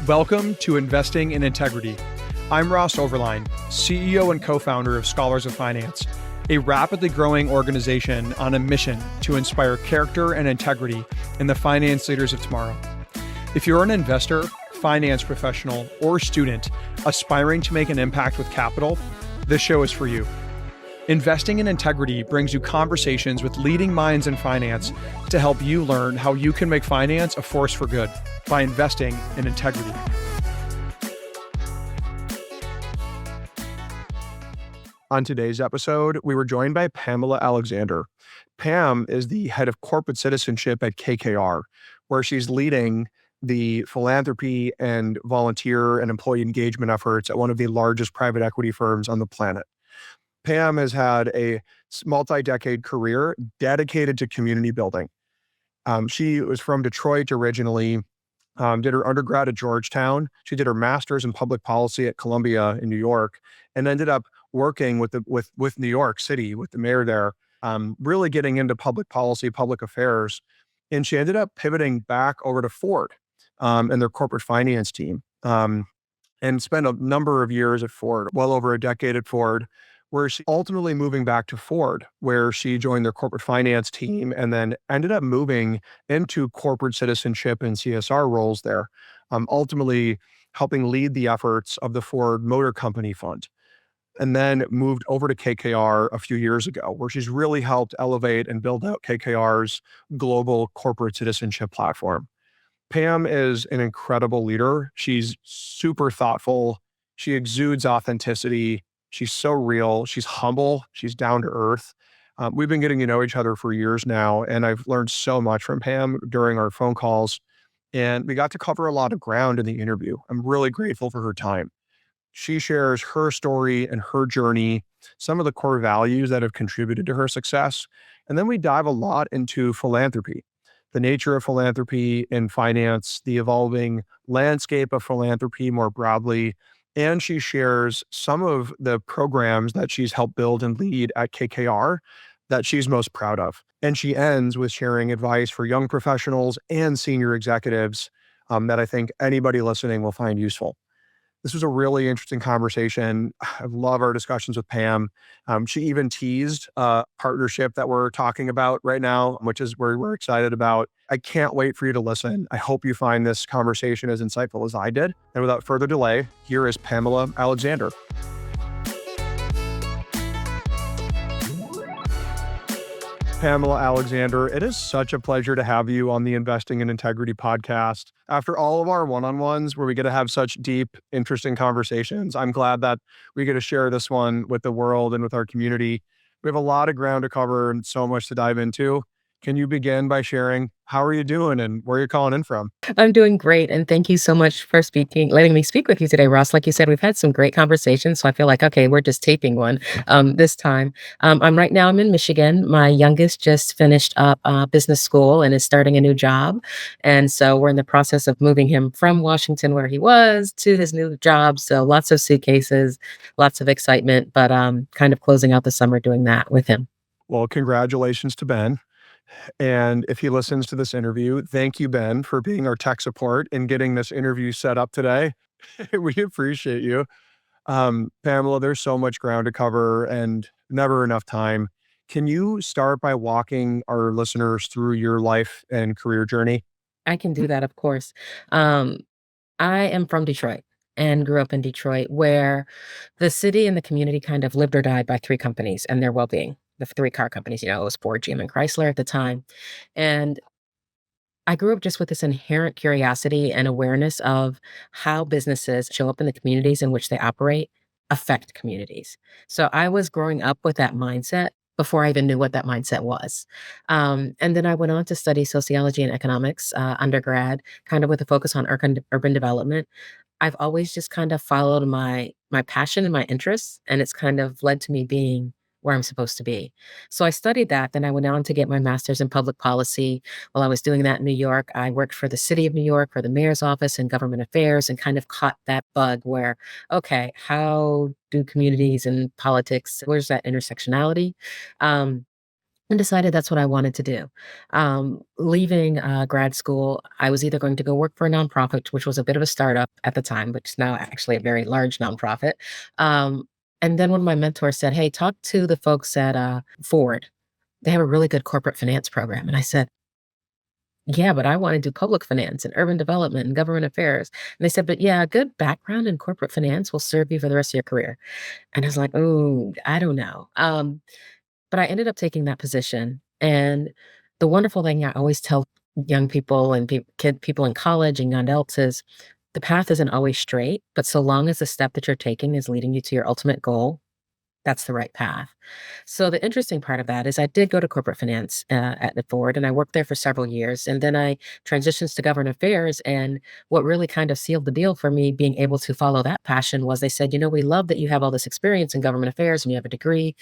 Welcome to Investing in Integrity. I'm Ross Overline, CEO and co-founder of Scholars of Finance, a rapidly growing organization on a mission to inspire character and integrity in the finance leaders of tomorrow. If you're an investor, finance professional, or student aspiring to make an impact with capital, this show is for you. Investing in Integrity brings you conversations with leading minds in finance to help you learn how you can make finance a force for good by investing in integrity. On today's episode, we were joined by Pamela Alexander. Pam is the head of corporate citizenship at KKR, where she's leading the philanthropy and volunteer and employee engagement efforts at one of the largest private equity firms on the planet. Pam has had a multi-decade career dedicated to community building. She was from Detroit originally, did her undergrad at Georgetown. She did her master's in public policy at Columbia in New York, and ended up working with New York City, with the mayor there, really getting into public policy, public affairs. And she ended up pivoting back over to Ford and their corporate finance team, and spent a number of years at Ford, well over a decade at Ford, where she ultimately moving back to Ford, where she joined their corporate finance team and then ended up moving into corporate citizenship and CSR roles there, ultimately helping lead the efforts of the Ford Motor Company Fund. And then moved over to KKR a few years ago, where she's really helped elevate and build out KKR's global corporate citizenship platform. Pam is an incredible leader. She's super thoughtful. She exudes authenticity. She's so real. She's humble. She's down to earth. We've been getting to know each other for years now, and I've learned so much from Pam during our phone calls, and we got to cover a lot of ground in the interview. I'm really grateful for her time. She shares her story and her journey, some of the core values that have contributed to her success, and then we dive a lot into philanthropy, the nature of philanthropy in finance, the evolving landscape of philanthropy more broadly, and she shares some of the programs that she's helped build and lead at KKR that she's most proud of. And she ends with sharing advice for young professionals and senior executives that I think anybody listening will find useful. This was a really interesting conversation. I love our discussions with Pam. She even teased a partnership that we're talking about right now, which is where we're excited about. I can't wait for you to listen. I hope you find this conversation as insightful as I did. And without further delay, here is Pamela Alexander. Pamela Alexander, it is such a pleasure to have you on the Investing in Integrity podcast. After all of our one-on-ones where we get to have such deep, interesting conversations, I'm glad that we get to share this one with the world and with our community. We have a lot of ground to cover and so much to dive into. Can you begin by sharing how are you doing and where you're calling in from? I'm doing great. And thank you so much for letting me speak with you today, Ross. Like you said, we've had some great conversations. So I feel like, okay, we're just taping one this time. I'm in Michigan. My youngest just finished up business school and is starting a new job. And so we're in the process of moving him from Washington, where he was, to his new job. So lots of suitcases, lots of excitement, but kind of closing out the summer doing that with him. Well, congratulations to Ben. And if he listens to this interview, thank you, Ben, for being our tech support and getting this interview set up today. We appreciate you. Pamela, there's so much ground to cover and never enough time. Can you start by walking our listeners through your life and career journey? I can do that, of course. Um, I am from Detroit and grew up in Detroit, where the city and the community kind of lived or died by three companies and their well-being. The three car companies, it was Ford, GM, and Chrysler at the time. And I grew up just with this inherent curiosity and awareness of how businesses show up in the communities in which they operate affect communities. So I was growing up with that mindset before I even knew what that mindset was. And then I went on to study sociology and economics, undergrad, kind of with a focus on urban development. I've always just kind of followed my passion and my interests, and it's kind of led to me being where I'm supposed to be. So I studied that, then I went on to get my master's in public policy. While I was doing that in New York, I worked for the city of New York, for the mayor's office in government affairs, and kind of caught that bug where, okay, how do communities and politics, where's that intersectionality? Um, and decided that's what I wanted to do. Leaving grad school, I was either going to go work for a nonprofit, which was a bit of a startup at the time, which is now actually a very large nonprofit. Um, and then one of my mentors said, "Hey, talk to the folks at Ford. They have a really good corporate finance program." And I said, "Yeah, but I want to do public finance and urban development and government affairs." And they said, "But yeah, a good background in corporate finance will serve you for the rest of your career." And I was like, "Oh, I don't know." But I ended up taking that position, and the wonderful thing I always tell young people and people in college and young adults is the path isn't always straight, but so long as the step that you're taking is leading you to your ultimate goal, that's the right path. So the interesting part of that is I did go to corporate finance at the Ford, and I worked there for several years, and then I transitioned to government affairs. And what really kind of sealed the deal for me being able to follow that passion was they said, "We love that you have all this experience in government affairs and you have a degree,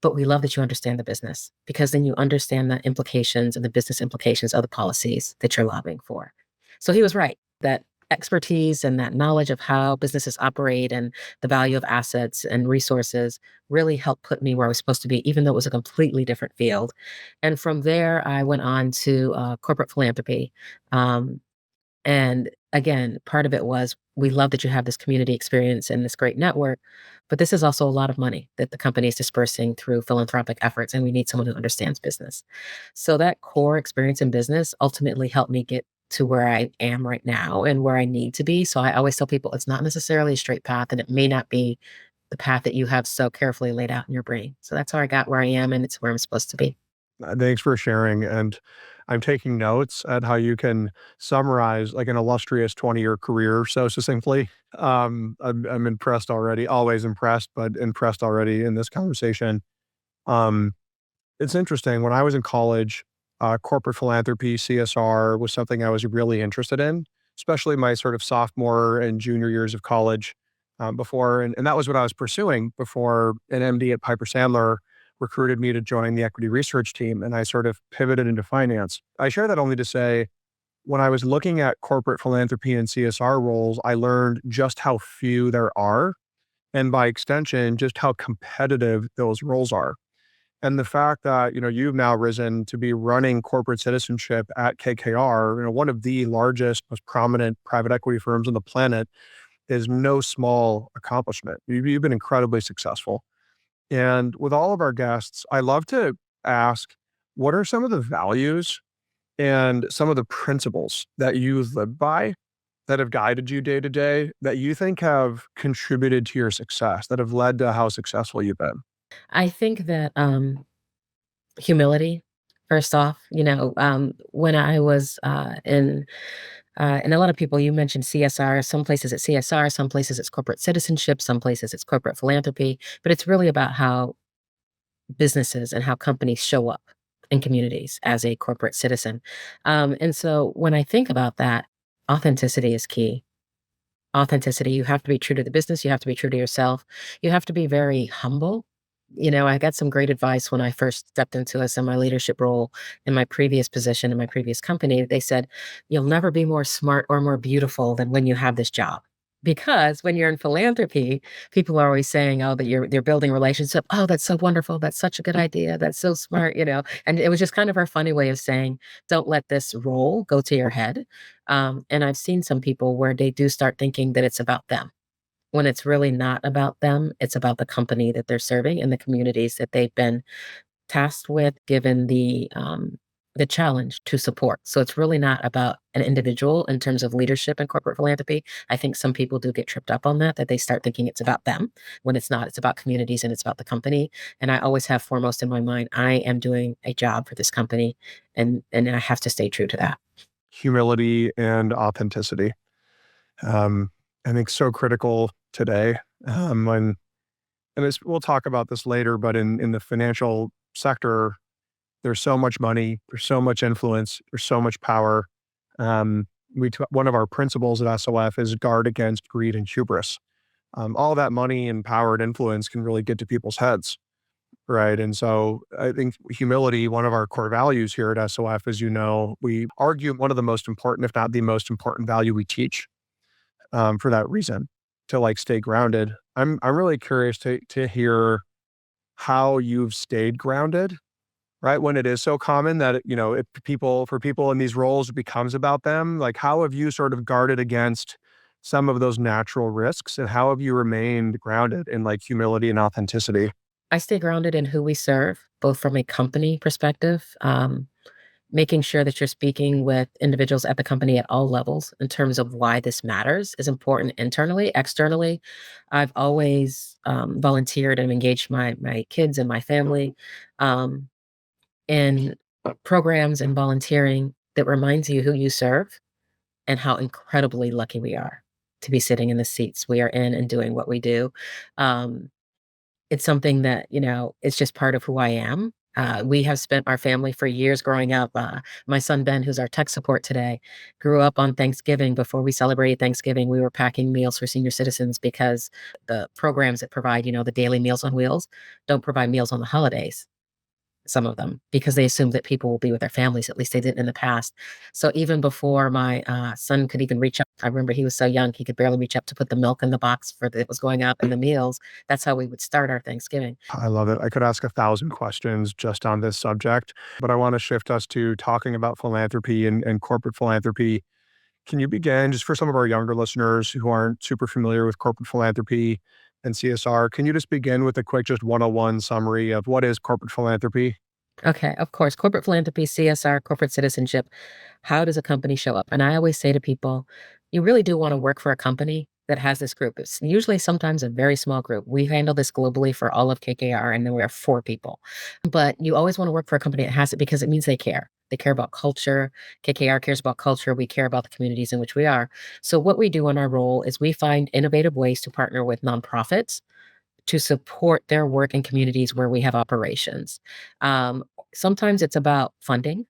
but we love that you understand the business because then you understand the implications and the business implications of the policies that you're lobbying for." So he was right that expertise and that knowledge of how businesses operate and the value of assets and resources really helped put me where I was supposed to be, even though it was a completely different field. And from there, I went on to corporate philanthropy. Um, and again, part of it was we love that you have this community experience and this great network, but this is also a lot of money that the company is dispersing through philanthropic efforts, and we need someone who understands business. So that core experience in business ultimately helped me get to where I am right now and where I need to be. So I always tell people it's not necessarily a straight path, and it may not be the path that you have so carefully laid out in your brain. So that's how I got where I am, and it's where I'm supposed to be. Thanks for sharing. And I'm taking notes at how you can summarize like an illustrious 20-year career so succinctly. I'm impressed already, always impressed, but impressed already in this conversation. Um, it's interesting. When I was in college, corporate philanthropy, CSR was something I was really interested in, especially my sort of sophomore and junior years of college and that was what I was pursuing before an MD at Piper Sandler recruited me to join the equity research team. And I sort of pivoted into finance. I share that only to say, when I was looking at corporate philanthropy and CSR roles, I learned just how few there are. And by extension, just how competitive those roles are. And the fact that, you've now risen to be running corporate citizenship at KKR, one of the largest, most prominent private equity firms on the planet, is no small accomplishment. You've been incredibly successful. And with all of our guests, I love to ask, what are some of the values and some of the principles that you live by that have guided you day to day that you think have contributed to your success, that have led to how successful you've been? I think that humility, first off, when I was and a lot of people, you mentioned CSR. Some places it's CSR, some places it's corporate citizenship, some places it's corporate philanthropy. But it's really about how businesses and how companies show up in communities as a corporate citizen. And so when I think about that, authenticity is key. Authenticity, you have to be true to the business, you have to be true to yourself, you have to be very humble. I got some great advice when I first stepped into a semi leadership role in my previous position in my previous company. They said, "You'll never be more smart or more beautiful than when you have this job." Because when you're in philanthropy, people are always saying, "Oh, that you're building relationship. Oh, that's so wonderful. That's such a good idea. That's so smart." And it was just kind of our funny way of saying, "Don't let this role go to your head." And I've seen some people where they do start thinking that it's about them when it's really not about them. It's about the company that they're serving and the communities that they've been tasked with, given the challenge to support. So it's really not about an individual in terms of leadership and corporate philanthropy. I think some people do get tripped up on that they start thinking it's about them when it's not. It's about communities and it's about the company. And I always have foremost in my mind, I am doing a job for this company, and I have to stay true to that. Humility and authenticity. Um, I think so critical today. We'll talk about this later, but in the financial sector, there's so much money, there's so much influence, there's so much power. One of our principles at SOF is guard against greed and hubris. All that money and power and influence can really get to people's heads, right? And so I think humility, one of our core values here at SOF, as you know, we argue one of the most important, if not the most important value we teach for that reason, to like stay grounded. I'm really curious to hear how you've stayed grounded right? When it is so common that, if for people in these roles, it becomes about them. Like, how have you sort of guarded against some of those natural risks, and how have you remained grounded in like humility and authenticity? I stay grounded in who we serve, both from a company perspective, making sure that you're speaking with individuals at the company at all levels in terms of why this matters is important internally. Externally, I've always volunteered and engaged my kids and my family um, in programs and volunteering that reminds you who you serve and how incredibly lucky we are to be sitting in the seats we are in and doing what we do. Um, it's something that, it's just part of who I am. We have spent our family for years growing up. My son Ben, who's our tech support today, grew up on Thanksgiving. Before we celebrated Thanksgiving, we were packing meals for senior citizens because the programs that provide, the daily Meals on Wheels don't provide meals on the holidays, some of them, because they assume that people will be with their families. At least they did in the past. So even before my son could even reach up, I remember he was so young, he could barely reach up to put the milk in the box for that was going out in the meals. That's how we would start our Thanksgiving. I love it. I could ask 1,000 questions just on this subject, but I want to shift us to talking about philanthropy and corporate philanthropy. Can you begin, just for some of our younger listeners who aren't super familiar with corporate philanthropy and CSR, can you just begin with a quick, just 101 summary of what is corporate philanthropy? Okay, of course. Corporate philanthropy, CSR, corporate citizenship. How does a company show up? And I always say to people, you really do want to work for a company that has this group. It's usually sometimes a very small group. We handle this globally for all of KKR, and then we have 4 people. But you always want to work for a company that has it because it means they care. They care about culture. KKR cares about culture. We care about the communities in which we are. So, what we do in our role is we find innovative ways to partner with nonprofits to support their work in communities where we have operations. Um, Sometimes it's about funding,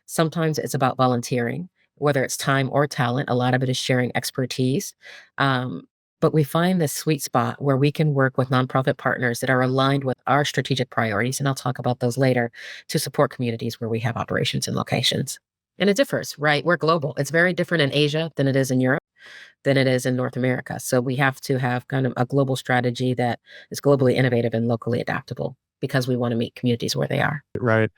sometimes it's about volunteering, whether it's time or talent. A lot of it is sharing expertise. Um, but we find this sweet spot where we can work with nonprofit partners that are aligned with our strategic priorities, and I'll talk about those later, to support communities where we have operations and locations. And it differs, right? We're global. It's very different in Asia than it is in Europe than it is in North America. So we have to have kind of a global strategy that is globally innovative and locally adaptable because we want to meet communities where they are. Right.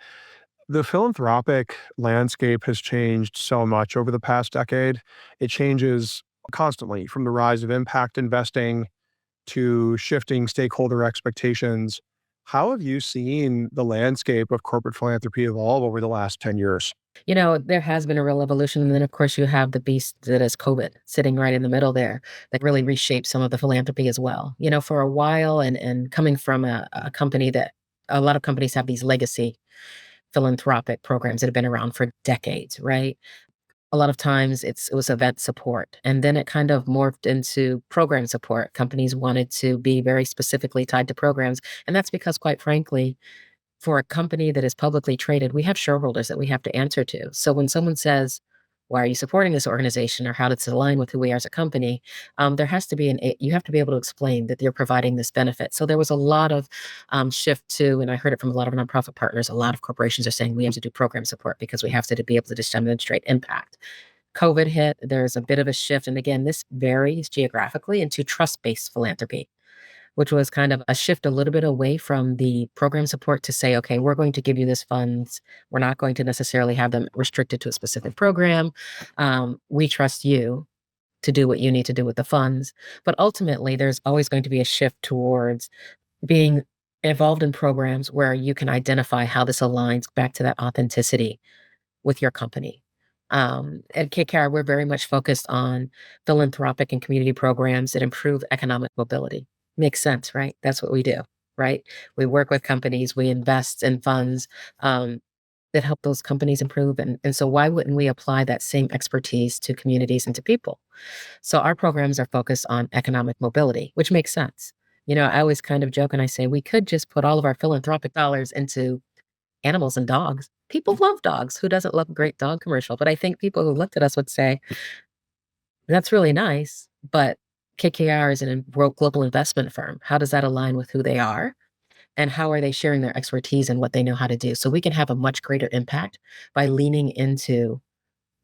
The philanthropic landscape has changed so much over the past decade. It changes constantly, from the rise of impact investing to shifting stakeholder expectations. How have you seen the landscape of corporate philanthropy evolve over the last 10 years? There has been a real evolution. And then, of course, you have the beast that is COVID sitting right in the middle there that really reshaped some of the philanthropy as well. For a while, and coming from a company that a lot of companies have these legacy philanthropic programs that have been around for decades, right? A lot of times it was event support, and then it kind of morphed into program support. Companies wanted to be very specifically tied to programs, and that's because, quite frankly, for a company that is publicly traded, we have shareholders that we have to answer to. So when someone says, "Why are you supporting this organization?" or "How does it align with who we are as a company?" There has to be you have to be able to explain that you're providing this benefit. So there was a lot of shift to, and I heard it from a lot of nonprofit partners. A lot of corporations are saying we have to do program support because we have to be able to just demonstrate impact. COVID hit, there's a bit of a shift. And again, this varies geographically into trust based philanthropy, which was kind of a shift a little bit away from the program support to say, okay, we're going to give you this funds. We're not going to necessarily have them restricted to a specific program. We trust you to do what you need to do with the funds. But ultimately, there's always going to be a shift towards being involved in programs where you can identify how this aligns back to that authenticity with your company. At KKR, we're very much focused on philanthropic and community programs that improve economic mobility. Makes sense, right? That's what we do, right? We work with companies, we invest in funds that help those companies improve. And so, why wouldn't we apply that same expertise to communities and to people? So, our programs are focused on economic mobility, which makes sense. I always kind of joke and I say we could just put all of our philanthropic dollars into animals and dogs. People love dogs. Who doesn't love a great dog commercial? But I think people who looked at us would say, that's really nice, but KKR is an global investment firm. How does that align with who they are? And how are they sharing their expertise and what they know how to do? So we can have a much greater impact by leaning into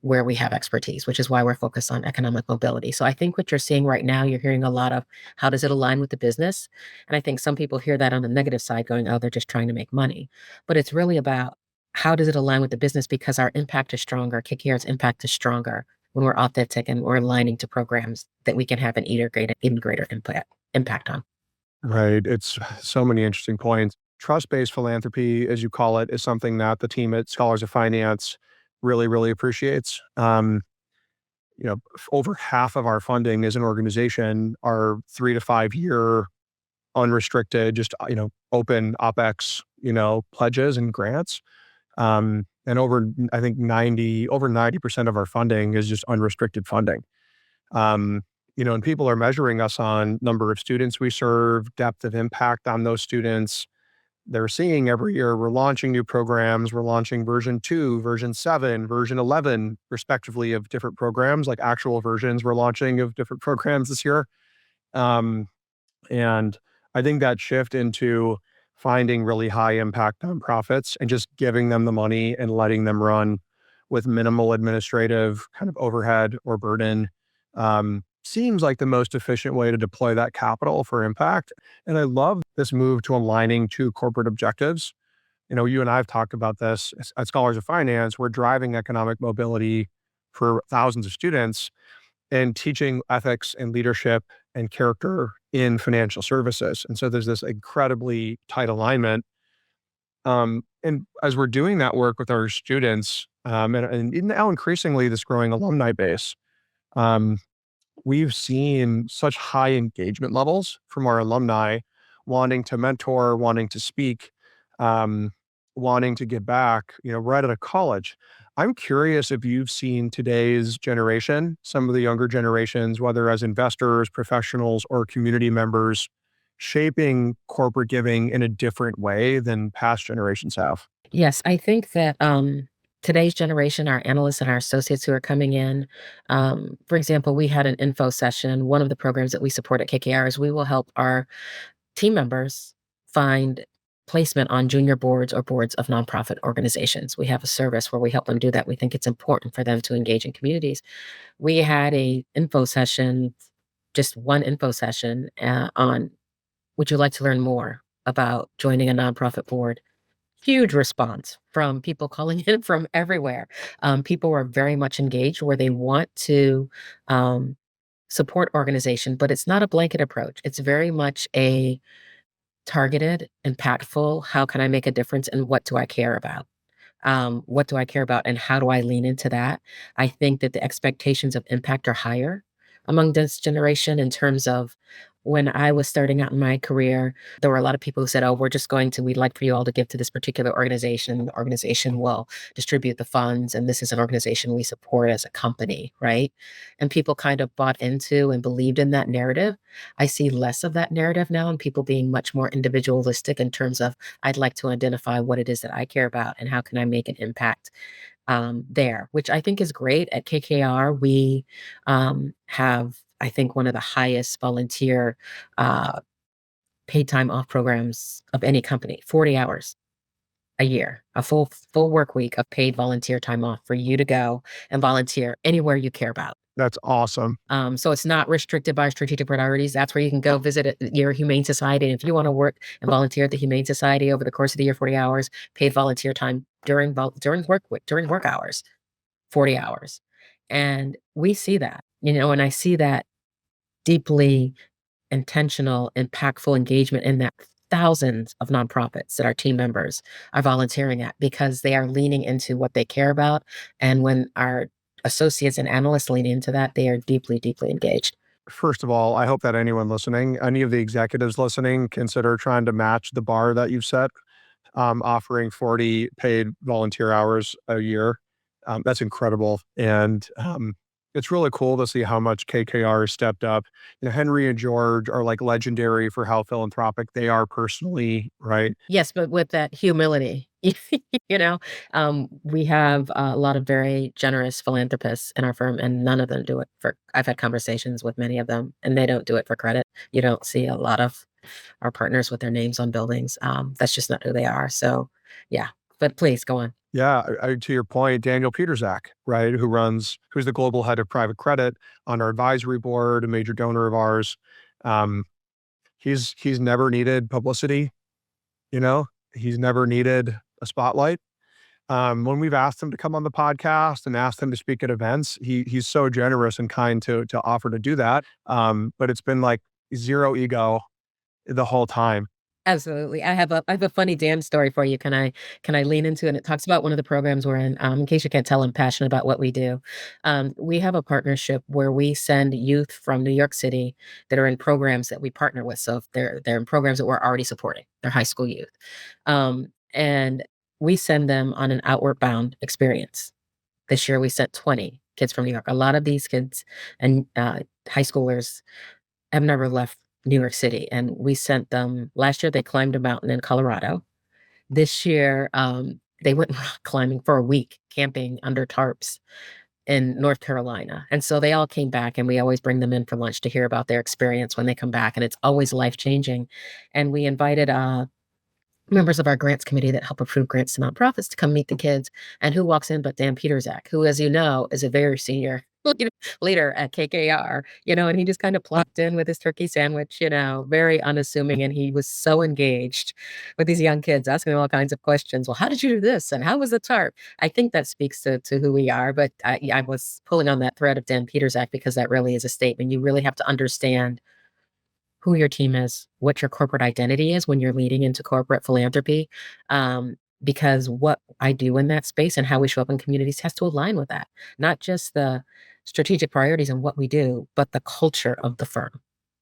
where we have expertise, which is why we're focused on economic mobility. So I think what you're seeing right now, you're hearing a lot of how does it align with the business? And I think some people hear that on the negative side going, oh, they're just trying to make money. But it's really about how does it align with the business because our impact is stronger. KKR's impact is stronger when we're authentic and we're aligning to programs that we can have an even greater impact on. Right. It's so many interesting points. Trust-based philanthropy, as you call it, is something that the team at Scholars of Finance really, really appreciates. Over half of our funding as an organization are 3 to 5 year unrestricted, just open OpEx, pledges and grants. And I think 90% of our funding is just unrestricted funding. And people are measuring us on number of students we serve, depth of impact on those students. They're seeing every year we're launching new programs. We're launching version 2, version 7, version 11, respectively, of different programs, like actual versions we're launching of different programs this year. Um, and I think that shift into finding really high impact nonprofits and just giving them the money and letting them run with minimal administrative kind of overhead or burden seems like the most efficient way to deploy that capital for impact. And I love this move to aligning to corporate objectives. You and I have talked about this at Scholars of Finance. We're driving economic mobility for thousands of students and teaching ethics and leadership and character in financial services. And so there's this incredibly tight alignment. And as we're doing that work with our students, and now increasingly this growing alumni base, um, we've seen such high engagement levels from our alumni wanting to mentor, wanting to speak, um, wanting to give back, right out of college. I'm curious if you've seen today's generation, some of the younger generations, whether as investors, professionals, or community members, shaping corporate giving in a different way than past generations have. Yes, I think that today's generation, our analysts and our associates who are coming in, for example, we had an info session. One of the programs that we support at KKR is we will help our team members find placement on junior boards or boards of nonprofit organizations. We have a service where we help them do that. We think it's important for them to engage in communities. We had a info session, just one info session on would you like to learn more about joining a nonprofit board? Huge response from people calling in from everywhere. People were very much engaged where they want to support organization, but it's not a blanket approach. It's very much a targeted, impactful, how can I make a difference and what do I care about? What do I care about and how do I lean into that? I think that the expectations of impact are higher among this generation in terms of when I was starting out in my career, there were a lot of people who said, oh, we'd like for you all to give to this particular organization. The organization will distribute the funds, and this is an organization we support as a company, right? And people kind of bought into and believed in that narrative. I see less of that narrative now and people being much more individualistic in terms of I'd like to identify what it is that I care about and how can I make an impact there, which I think is great. At KKR, we have, I think, one of the highest volunteer uh, paid time off programs of any company, 40 hours a year, a full work week of paid volunteer time off for you to go and volunteer anywhere you care about. That's awesome. So it's not restricted by strategic priorities. That's where you can go visit your Humane Society. And if you want to work and volunteer at the Humane Society over the course of the year, 40 hours, paid volunteer time during work hours, 40 hours. And we see that, and I see that deeply intentional, impactful engagement in that thousands of nonprofits that our team members are volunteering at because they are leaning into what they care about. And when our associates and analysts lean into that, they are deeply, deeply engaged. First of all, I hope that anyone listening, any of the executives listening, consider trying to match the bar that you've set, offering 40 paid volunteer hours a year. That's incredible. And it's really cool to see how much KKR has stepped up. Henry and George are like legendary for how philanthropic they are personally, right? Yes, but with that humility, you know, we have a lot of very generous philanthropists in our firm, and none of them do it for. I've had conversations with many of them, and they don't do it for credit. You don't see a lot of our partners with their names on buildings. That's just not who they are. So, yeah, But please go on. Yeah, to your point, Daniel Peterzak, right, who's the global head of private credit on our advisory board, a major donor of ours. Um, he's never needed publicity, you know, he's never needed a spotlight. When we've asked him to come on the podcast and asked him to speak at events, he's so generous and kind to offer to do that. But it's been like zero ego the whole time. Absolutely. I have a funny Dan story for you. Can I lean into it? And it talks about one of the programs we're in. In case you can't tell, I'm passionate about what we do. We have a partnership where we send youth from New York City that are in programs that we partner with. So if they're in programs that we're already supporting, they're high school youth. And we send them on an outward bound experience. This year we sent 20 kids from New York. A lot of these kids and high schoolers have never left New York City, and we sent them last year. They climbed a mountain in Colorado. This year, they went rock climbing for a week, camping under tarps in North Carolina, and so they all came back, and we always bring them in for lunch to hear about their experience when they come back, and it's always life changing. And we invited members of our grants committee that help approve grants to nonprofits to come meet the kids. And who walks in but Dan Peterzak, who, as you know, is a very senior leader at KKR, and he just kind of plopped in with his turkey sandwich, very unassuming. And he was so engaged with these young kids, asking them all kinds of questions. Well, how did you do this? And how was the tarp? I think that speaks to who we are. But I was pulling on that thread of Dan Peterzak because that really is a statement. You really have to understand who your team is, what your corporate identity is when you're leading into corporate philanthropy. Because what I do in that space and how we show up in communities has to align with that, not just the strategic priorities and what we do, but the culture of the firm.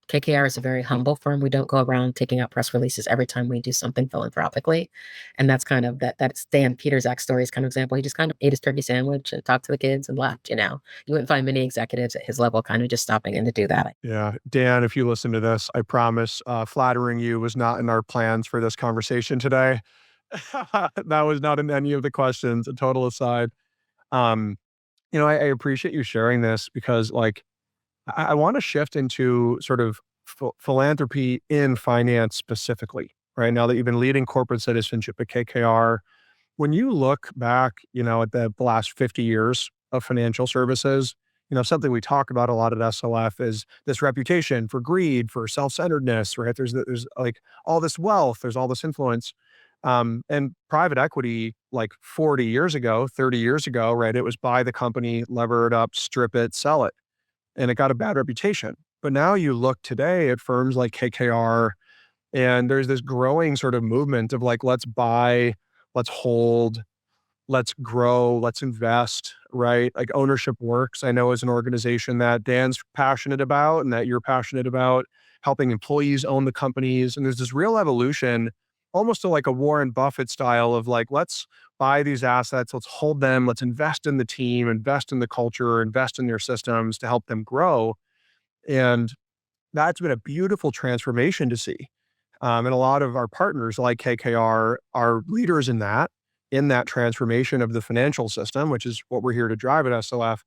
KKR is a very humble firm. We don't go around taking out press releases every time we do something philanthropically. And that's kind of that's Dan Peterzak's story is kind of example. He just kind of ate his turkey sandwich and talked to the kids and left. You wouldn't find many executives at his level kind of just stopping in to do that. Yeah, Dan, if you listen to this, I promise, flattering you was not in our plans for this conversation today. That was not in any of the questions. A total aside. Um, I appreciate you sharing this because, like, I want to shift into sort of philanthropy in finance specifically. Right now that you've been leading corporate citizenship at KKR, when you look back, at the last 50 years of financial services, something we talk about a lot at SLF is this reputation for greed, for self-centeredness, right? There's like all this wealth, there's all this influence. And private equity, like 40 years ago, 30 years ago, right? It was buy the company, lever it up, strip it, sell it. And it got a bad reputation. But now you look today at firms like KKR, and there's this growing sort of movement of like, let's buy, let's hold, let's grow, let's invest, right? Like ownership works, I know, as an organization that Dan's passionate about and that you're passionate about, helping employees own the companies. And there's this real evolution, almost to like a Warren Buffett style of like, let's buy these assets, let's hold them, let's invest in the team, invest in the culture, invest in their systems to help them grow. And that's been a beautiful transformation to see. And a lot of our partners like KKR are leaders in that transformation of the financial system, which is what we're here to drive at SLF.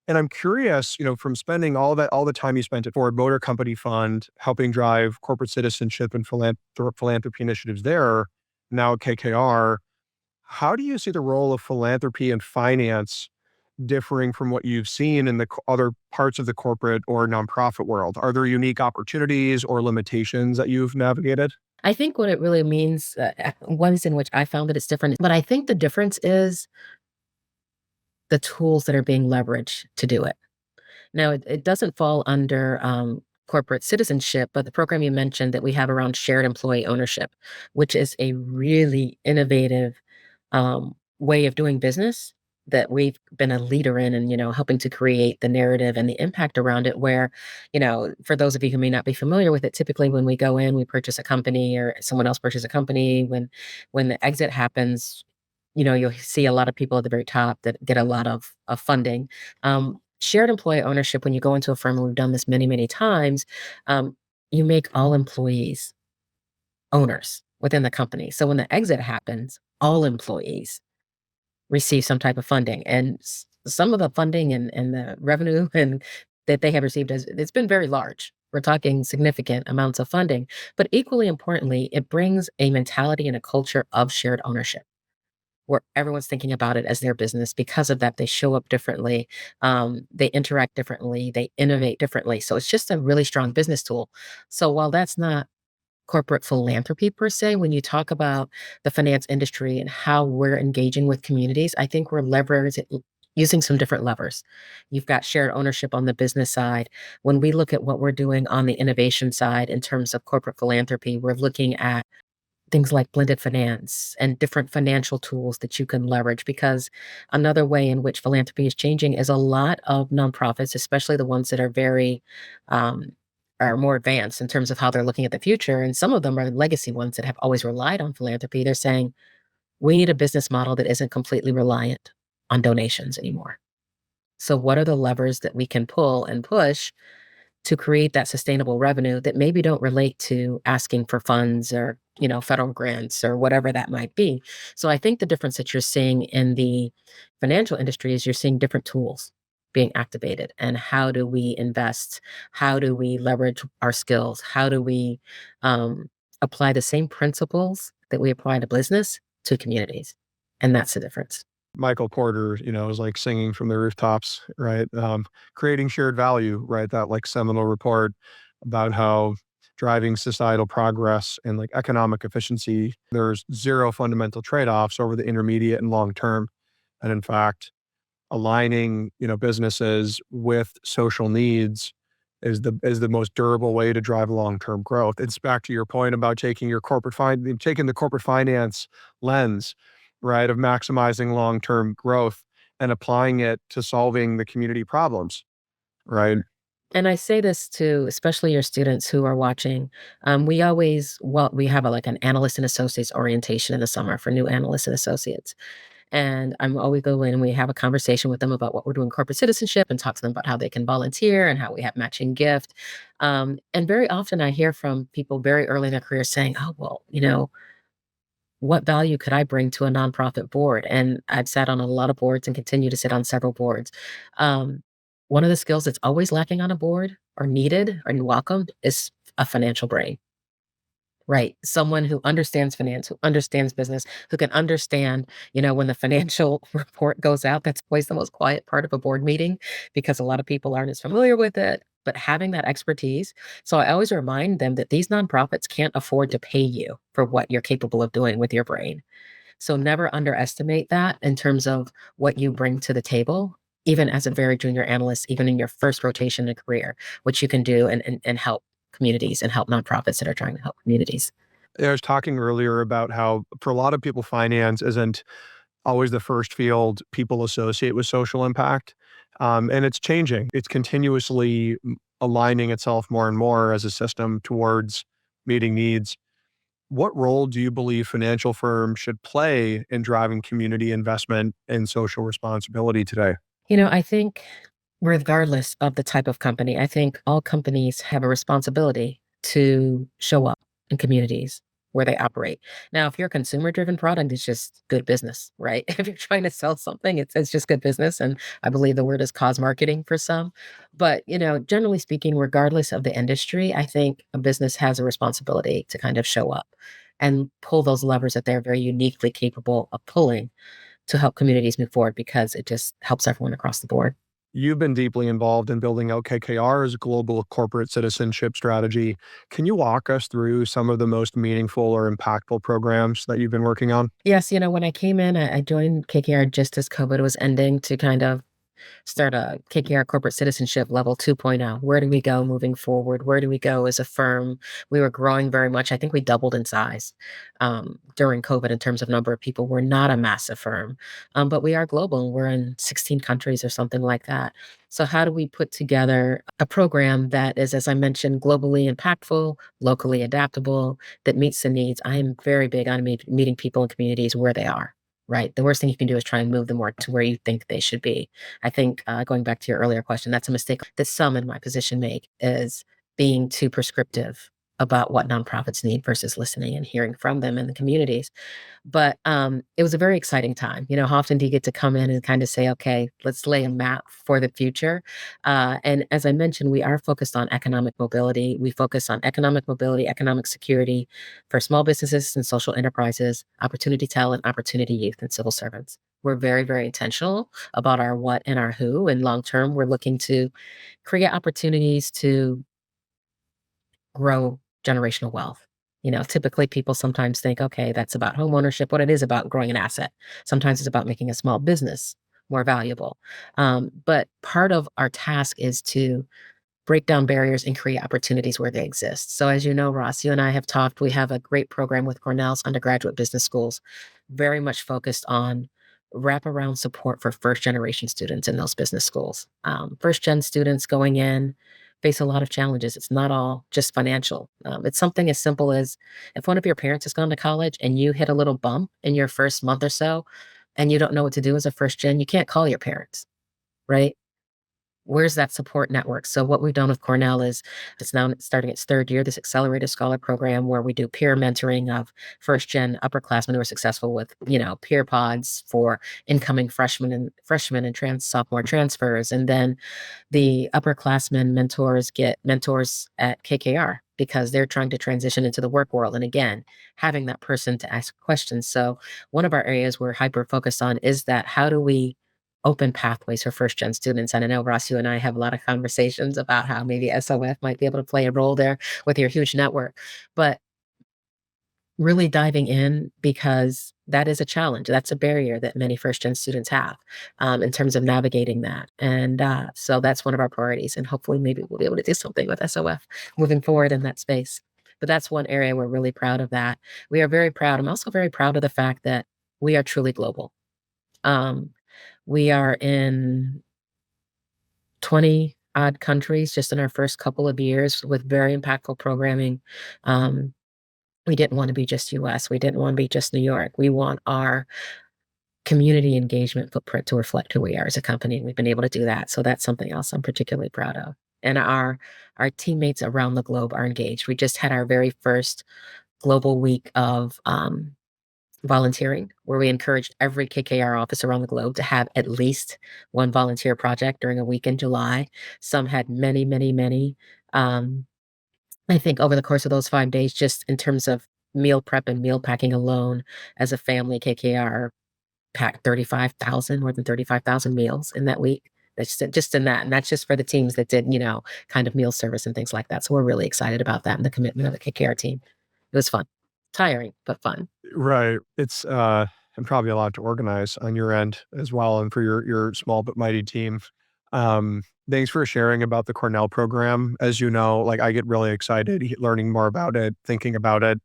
And I'm curious, from spending all the time you spent at Ford Motor Company Fund, helping drive corporate citizenship and philanthropy initiatives there, now at KKR, how do you see the role of philanthropy and finance differing from what you've seen in the other parts of the corporate or nonprofit world? Are there unique opportunities or limitations that you've navigated? I think what it really means, ways in which I found that it's different, but I think the difference is the tools that are being leveraged to do it. Now, it doesn't fall under corporate citizenship, but the program you mentioned that we have around shared employee ownership, which is a really innovative way of doing business that we've been a leader in and helping to create the narrative and the impact around it where for those of you who may not be familiar with it, typically when we go in, we purchase a company or someone else purchases a company. When the exit happens, you'll see a lot of people at the very top that get a lot of funding. Shared employee ownership, when you go into a firm, and we've done this many, many times, you make all employees owners within the company. So when the exit happens, all employees receive some type of funding. And some of the funding and the revenue and that they have received it's been very large. We're talking significant amounts of funding. But equally importantly, it brings a mentality and a culture of shared ownership. where everyone's thinking about it as their business. Because of that, they show up differently, they interact differently, they innovate differently. So it's just a really strong business tool. So while that's not corporate philanthropy per se, when you talk about the finance industry and how we're engaging with communities, I think we're using some different levers. You've got shared ownership on the business side. When we look at what we're doing on the innovation side in terms of corporate philanthropy, we're looking at things like blended finance and different financial tools that you can leverage, because another way in which philanthropy is changing is a lot of nonprofits, especially the ones that are very um, are more advanced in terms of how they're looking at the future, and some of them are legacy ones that have always relied on philanthropy. They're saying we need a business model that isn't completely reliant on donations anymore. So what are the levers that we can pull and push to create that sustainable revenue that maybe don't relate to asking for funds or, federal grants or whatever that might be? So I think the difference that you're seeing in the financial industry is you're seeing different tools being activated. And how do we invest? How do we leverage our skills? How do we apply the same principles that we apply to business to communities? And that's the difference. Michael Porter, is like singing from the rooftops, right? Creating shared value, right? That like seminal report about how driving societal progress and like economic efficiency, there's zero fundamental trade-offs over the intermediate and long term. And in fact, aligning, businesses with social needs is the most durable way to drive long-term growth. It's back to your point about taking taking the corporate finance lens, right, of maximizing long-term growth and applying it to solving the community problems, right? And I say this to especially your students who are watching. We have like an analyst and associates orientation in the summer for new analysts and associates. And I'm always going and we have a conversation with them about what we're doing in corporate citizenship and talk to them about how they can volunteer and how we have matching gift. And very often I hear from people very early in their career saying, oh, well, what value could I bring to a nonprofit board? And I've sat on a lot of boards and continue to sit on several boards. Um, One of the skills that's always lacking on a board or needed or welcomed is a financial brain. Right. Someone who understands finance, who understands business, who can understand, when the financial report goes out, that's always the most quiet part of a board meeting because a lot of people aren't as familiar with it. But having that expertise. So I always remind them that these nonprofits can't afford to pay you for what you're capable of doing with your brain. So never underestimate that in terms of what you bring to the table, even as a very junior analyst, even in your first rotation in a career, what you can do and help communities and help nonprofits that are trying to help communities. I was talking earlier about how for a lot of people, finance isn't always the first field people associate with social impact. And it's changing. It's continuously aligning itself more and more as a system towards meeting needs. What role do you believe financial firms should play in driving community investment and social responsibility today? I think regardless of the type of company, I think all companies have a responsibility to show up in communities where they operate. Now, if you're a consumer driven product, it's just good business, right? If you're trying to sell something, it's just good business. And I believe the word is cause marketing for some. But, generally speaking, regardless of the industry, I think a business has a responsibility to kind of show up and pull those levers that they're very uniquely capable of pulling to help communities move forward because it just helps everyone across the board. You've been deeply involved in building out KKR's global corporate citizenship strategy. Can you walk us through some of the most meaningful or impactful programs that you've been working on? Yes, when I came in, I joined KKR just as COVID was ending to kind of start a KKR Corporate Citizenship Level 2.0. Where do we go moving forward? Where do we go as a firm? We were growing very much. I think we doubled in size during COVID in terms of number of people. We're not a massive firm, but we are global. We're in 16 countries or something like that. So, how do we put together a program that is, as I mentioned, globally impactful, locally adaptable, that meets the needs? I am very big on meeting people in communities where they are. Right. The worst thing you can do is try and move them more to where you think they should be. I think going back to your earlier question, that's a mistake that some in my position make is being too prescriptive about what nonprofits need versus listening and hearing from them in the communities. But it was a very exciting time. How often do you get to come in and kind of say, okay, let's lay a map for the future? And as I mentioned, we are focused on economic mobility. We focus on economic mobility, economic security for small businesses and social enterprises, opportunity talent, opportunity youth, and civil servants. We're very, very intentional about our what and our who. And long term, we're looking to create opportunities to grow generational wealth. Typically people sometimes think, okay, that's about home ownership. What it is about growing an asset. Sometimes it's about making a small business more valuable. But part of our task is to break down barriers and create opportunities where they exist. So as you know, Ross, you and I have talked, we have a great program with Cornell's undergraduate business schools, very much focused on wraparound support for first generation students in those business schools. First gen students going in face a lot of challenges. It's not all just financial. It's something as simple as if one of your parents has gone to college and you hit a little bump in your first month or so and you don't know what to do as a first gen, you can't call your parents, right? Where's that support network? So what we've done with Cornell is it's now starting its third year, this accelerated scholar program where we do peer mentoring of first gen upperclassmen who are successful with, peer pods for incoming freshmen and sophomore transfers. And then the upperclassmen mentors get mentors at KKR because they're trying to transition into the work world. And again, having that person to ask questions. So one of our areas we're hyper focused on is that how do we open pathways for first gen students? And I know Ross, you and I have a lot of conversations about how maybe SOF might be able to play a role there with your huge network. But really diving in because that is a challenge. That's a barrier that many first gen students have in terms of navigating that. And so that's one of our priorities. And hopefully, maybe we'll be able to do something with SOF moving forward in that space. But that's one area we're really proud of that. We are very proud. I'm also very proud of the fact that we are truly global. We are in 20 odd countries just in our first couple of years with very impactful programming. We didn't want to be just US. We didn't want to be just New York. We want our community engagement footprint to reflect who we are as a company. And we've been able to do that. So that's something else I'm particularly proud of. And our teammates around the globe are engaged. We just had our very first global week of volunteering, where we encouraged every KKR office around the globe to have at least one volunteer project during a week in July. Some had many, many, many. I think over the course of those 5 days, just in terms of meal prep and meal packing alone, as a family, KKR packed 35,000, more than 35,000 meals in that week. That's just in that, and that's just for the teams that did, kind of meal service and things like that. So we're really excited about that and the commitment of the KKR team. It was fun, tiring, but fun. Right. It's and probably a lot to organize on your end as well, and for your small but mighty team. Thanks for sharing about the Cornell program. As you know, like I get really excited learning more about it, thinking about it.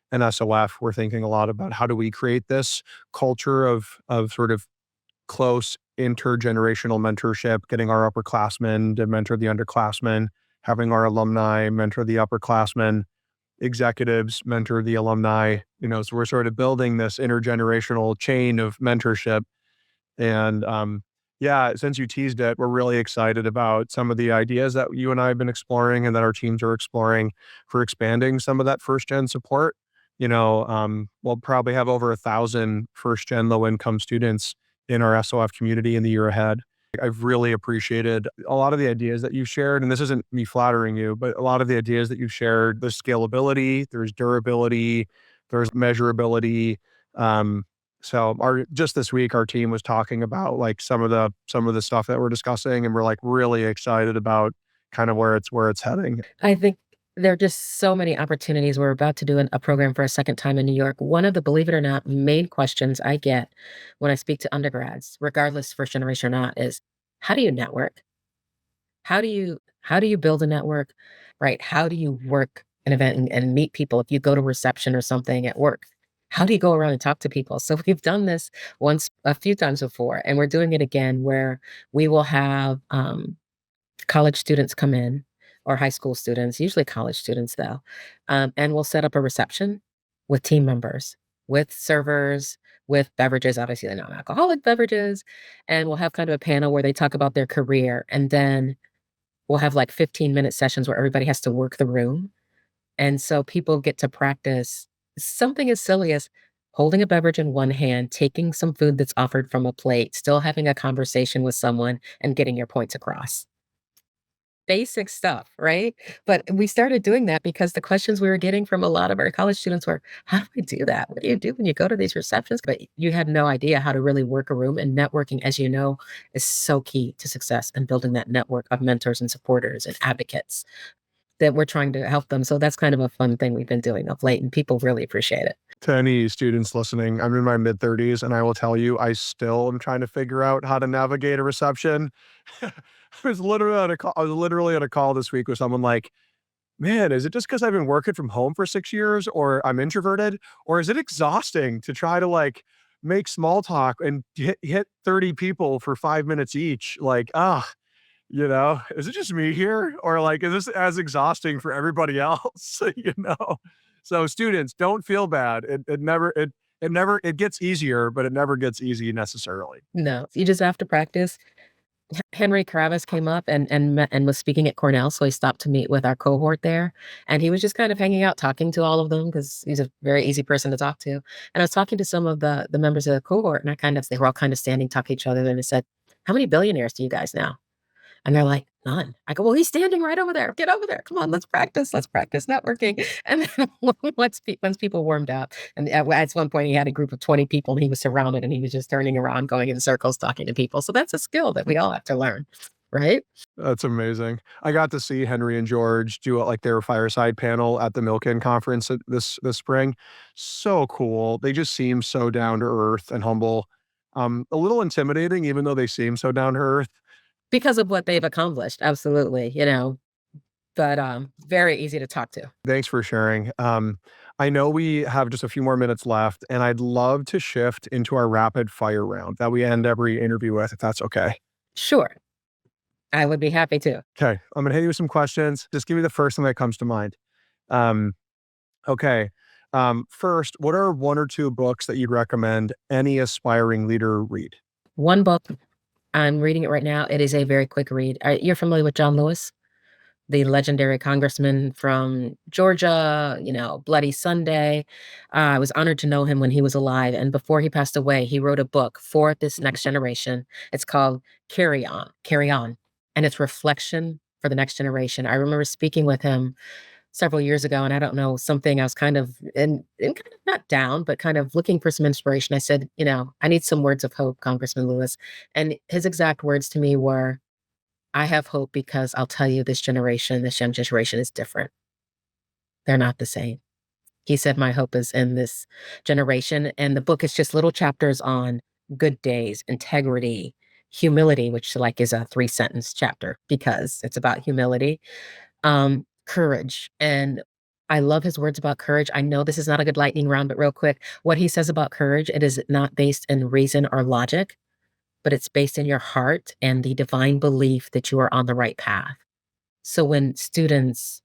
And SOF, we're thinking a lot about how do we create this culture of sort of close intergenerational mentorship, getting our upperclassmen to mentor the underclassmen, having our alumni mentor the upperclassmen, executives mentor the alumni. So we're sort of building this intergenerational chain of mentorship. And yeah, since you teased it, we're really excited about some of the ideas that you and I have been exploring and that our teams are exploring for expanding some of that first gen support. We'll probably have over 1,000 first gen low income students in our SOF community in the year ahead. I've really appreciated a lot of the ideas that you've shared, and this isn't me flattering you, but a lot of the ideas that you've shared, there's scalability, there's durability, there's measurability. Just this week, our team was talking about like some of the stuff that we're discussing, and we're like really excited about kind of where it's heading. I think there are just so many opportunities. We're about to do a program for a second time in New York. One of the, believe it or not, main questions I get when I speak to undergrads, regardless first generation or not, is how do you network? How do you build a network? Right? How do you work an event and meet people if you go to reception or something at work? How do you go around and talk to people? So we've done this once a few times before, and we're doing it again where we will have college students come in or high school students, usually college students though, and we'll set up a reception with team members, with servers, with beverages, obviously they're non-alcoholic beverages, and we'll have kind of a panel where they talk about their career, and then we'll have like 15-minute sessions where everybody has to work the room And so people get to practice something as silly as holding a beverage in one hand, taking some food that's offered from a plate, still having a conversation with someone, and getting your points across. Basic stuff, right? But we started doing that because the questions we were getting from a lot of our college students were, "How do I do that? What do you do when you go to these receptions?" But you had no idea how to really work a room, and networking, as you know, is so key to success and building that network of mentors and supporters and advocates that we're trying to help them. So that's kind of a fun thing we've been doing of late, and people really appreciate it. To any students listening, I'm in my mid-30s, and I will tell you, I still am trying to figure out how to navigate a reception. I was literally on a call this week with someone like, "Man, is it just because 'cause I've been working from home for 6 years, or I'm introverted, or is it exhausting to try to, like, make small talk and hit 30 people for 5 minutes each?" Like, is it just me here? Or, like, is this as exhausting for everybody else? You know? So, students, don't feel bad. It gets easier, but it never gets easy necessarily. No, you just have to practice. Henry Kravis came up and was speaking at Cornell, so he stopped to meet with our cohort there, and he was just kind of hanging out, talking to all of them because he's a very easy person to talk to. And I was talking to some of the members of the cohort, and they were all kind of standing, talking to each other, and I said, "How many billionaires do you guys know?" And they're like, "None." I go, "Well, he's standing right over there. Get over there. Come on, let's practice. Let's practice networking." And then once people warmed up, and at one point he had a group of 20 people and he was surrounded and he was just turning around, going in circles, talking to people. So that's a skill that we all have to learn, right? That's amazing. I got to see Henry and George do, like, their fireside panel at the Milken conference this spring. So cool. They just seem so down to earth and humble. A little intimidating, even though they seem so down to earth. Because of what they've accomplished. Absolutely, but very easy to talk to. Thanks for sharing. I know we have just a few more minutes left, and I'd love to shift into our rapid fire round that we end every interview with, if that's okay. Sure, I would be happy to. Okay, I'm gonna hit you with some questions. Just give me the first thing that comes to mind. Um, okay. First, what are one or two books that you'd recommend any aspiring leader read? One book, I'm reading it right now. It is a very quick read. You're familiar with John Lewis? The legendary congressman from Georgia, Bloody Sunday. I was honored to know him when he was alive, and before he passed away, he wrote a book for this next generation. It's called Carry On, and it's reflection for the next generation. I remember speaking with him several years ago, and I don't know, something I was kind of in kind of not down, but kind of looking for some inspiration. I said, "I need some words of hope, Congressman Lewis." And his exact words to me were, "I have hope because I'll tell you this young generation is different. They're not the same." He said, "My hope is in this generation." And the book is just little chapters on good days, integrity, humility, which like is a 3-sentence chapter because it's about humility, courage. And I love his words about courage. I know this is not a good lightning round, but real quick, what he says about courage, it is not based in reason or logic, but it's based in your heart and the divine belief that you are on the right path. So when students,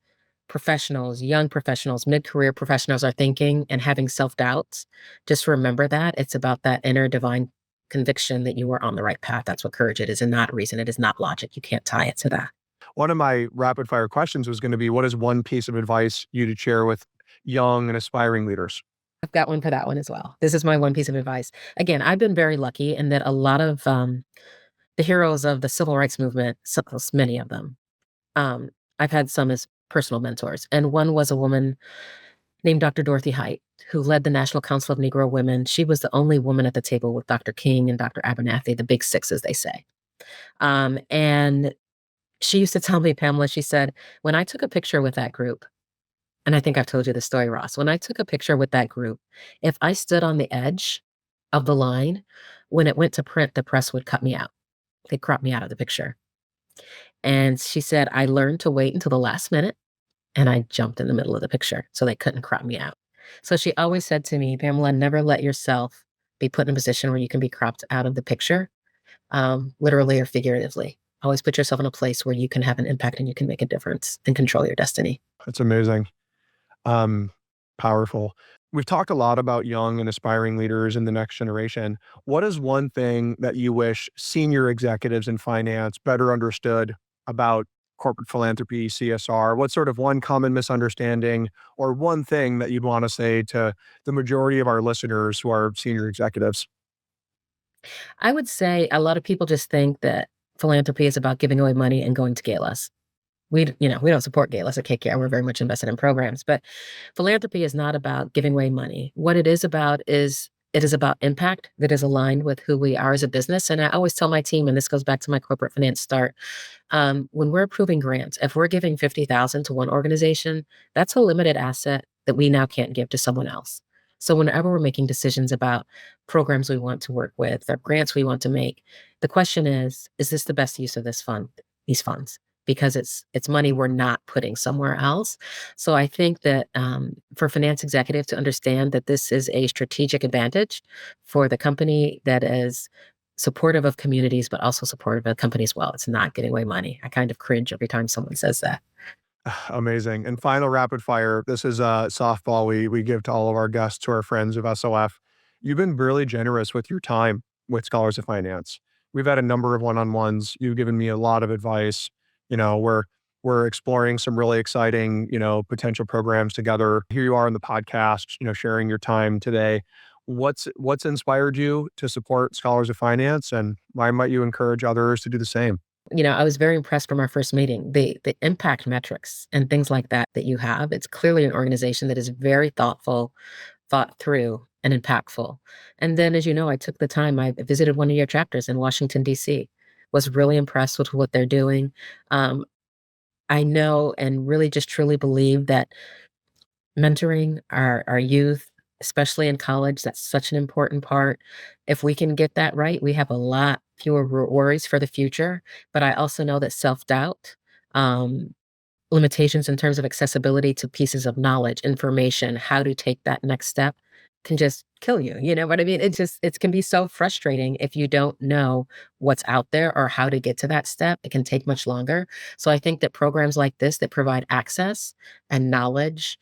professionals, young professionals, mid-career professionals are thinking and having self-doubts, just remember that it's about that inner divine conviction that you are on the right path. That's what courage it is, and not reason. It is not logic. You can't tie it to that. One of my rapid fire questions was gonna be, what is one piece of advice you'd share with young and aspiring leaders? I've got one for that one as well. This is my one piece of advice. Again, I've been very lucky in that a lot of the heroes of the civil rights movement, many of them, Um, I've had some as personal mentors, and one was a woman named Dr. Dorothy Height, who led the National Council of Negro Women. She was the only woman at the table with Dr. King and Dr. Abernathy, the big six, as they say. And she used to tell me, Pamela, she said, when I took a picture with that group, and I think I've told you the story, Ross, when I took a picture with that group, if I stood on the edge of the line, when it went to print, the press would cut me out. They'd crop me out of the picture. And she said, I learned to wait until the last minute and I jumped in the middle of the picture so they couldn't crop me out. So she always said to me, Pamela, never let yourself be put in a position where you can be cropped out of the picture, literally or figuratively. Always put yourself in a place where you can have an impact and you can make a difference and control your destiny. That's amazing. Um, Powerful. We've talked a lot about young and aspiring leaders in the next generation. What is one thing that you wish senior executives in finance better understood about corporate philanthropy, CSR, what's sort of one common misunderstanding or one thing that you'd want to say to the majority of our listeners who are senior executives? I would say a lot of people just think that philanthropy is about giving away money and going to galas. We don't support galas at KKR. We're very much invested in programs, but philanthropy is not about giving away money. What it is about is it is about impact that is aligned with who we are as a business. And I always tell my team, and this goes back to my corporate finance start, when we're approving grants, if we're giving 50,000 to one organization, that's a limited asset that we now can't give to someone else. So whenever we're making decisions about programs we want to work with or grants we want to make, the question is this the best use of these funds? Because it's money we're not putting somewhere else. So I think that for finance executives to understand that this is a strategic advantage for the company that is supportive of communities, but also supportive of companies well. It's not giving away money. I kind of cringe every time someone says that. Amazing. And final rapid fire. This is a softball we give to all of our guests, to our friends of SOF. You've been really generous with your time with Scholars of Finance. We've had a number of one-on-ones. You've given me a lot of advice. We're exploring some really exciting, potential programs together. Here you are on the podcast, sharing your time today. What's inspired you to support Scholars of Finance, and why might you encourage others to do the same? I was very impressed from our first meeting, the impact metrics and things like that you have. It's clearly an organization that is very thoughtful, thought through, and impactful. And then, as you know, I took the time. I visited one of your chapters in Washington, D.C., was really impressed with what they're doing. Um, I know and really just truly believe that mentoring our youth, especially in college, that's such an important part. If we can get that right, we have a lot fewer worries for the future. But I also know that self-doubt, um, limitations in terms of accessibility to pieces of knowledge, information, how to take that next step can just kill you. You know what I mean? It can be so frustrating if you don't know what's out there or how to get to that step. It can take much longer. So I think that programs like this that provide access and knowledge,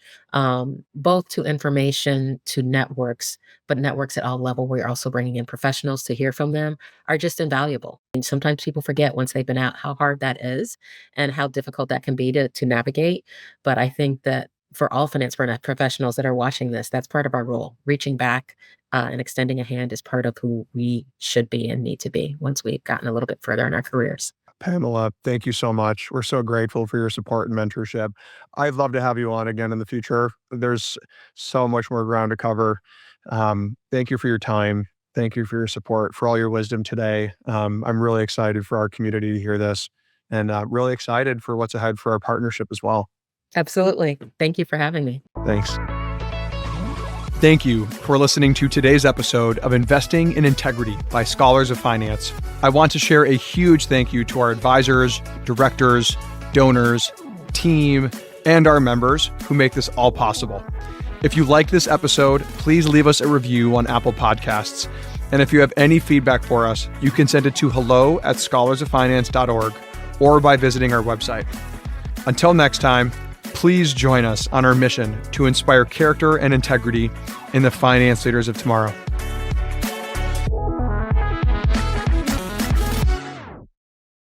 both to information, to networks, but networks at all level, where you're also bringing in professionals to hear from them, are just invaluable. And sometimes people forget once they've been out how hard that is and how difficult that can be to navigate. But I think that for all finance professionals that are watching this, that's part of our role. Reaching back and extending a hand is part of who we should be and need to be once we've gotten a little bit further in our careers. Pamela, thank you so much. We're so grateful for your support and mentorship. I'd love to have you on again in the future. There's so much more ground to cover. Thank you for your time. Thank you for your support, for all your wisdom today. I'm really excited for our community to hear this, and really excited for what's ahead for our partnership as well. Absolutely. Thank you for having me. Thanks. Thank you for listening to today's episode of Investing in Integrity by Scholars of Finance. I want to share a huge thank you to our advisors, directors, donors, team, and our members who make this all possible. If you like this episode, please leave us a review on Apple Podcasts. And if you have any feedback for us, you can send it to hello@scholarsoffinance.org or by visiting our website. Until next time, please join us on our mission to inspire character and integrity in the finance leaders of tomorrow.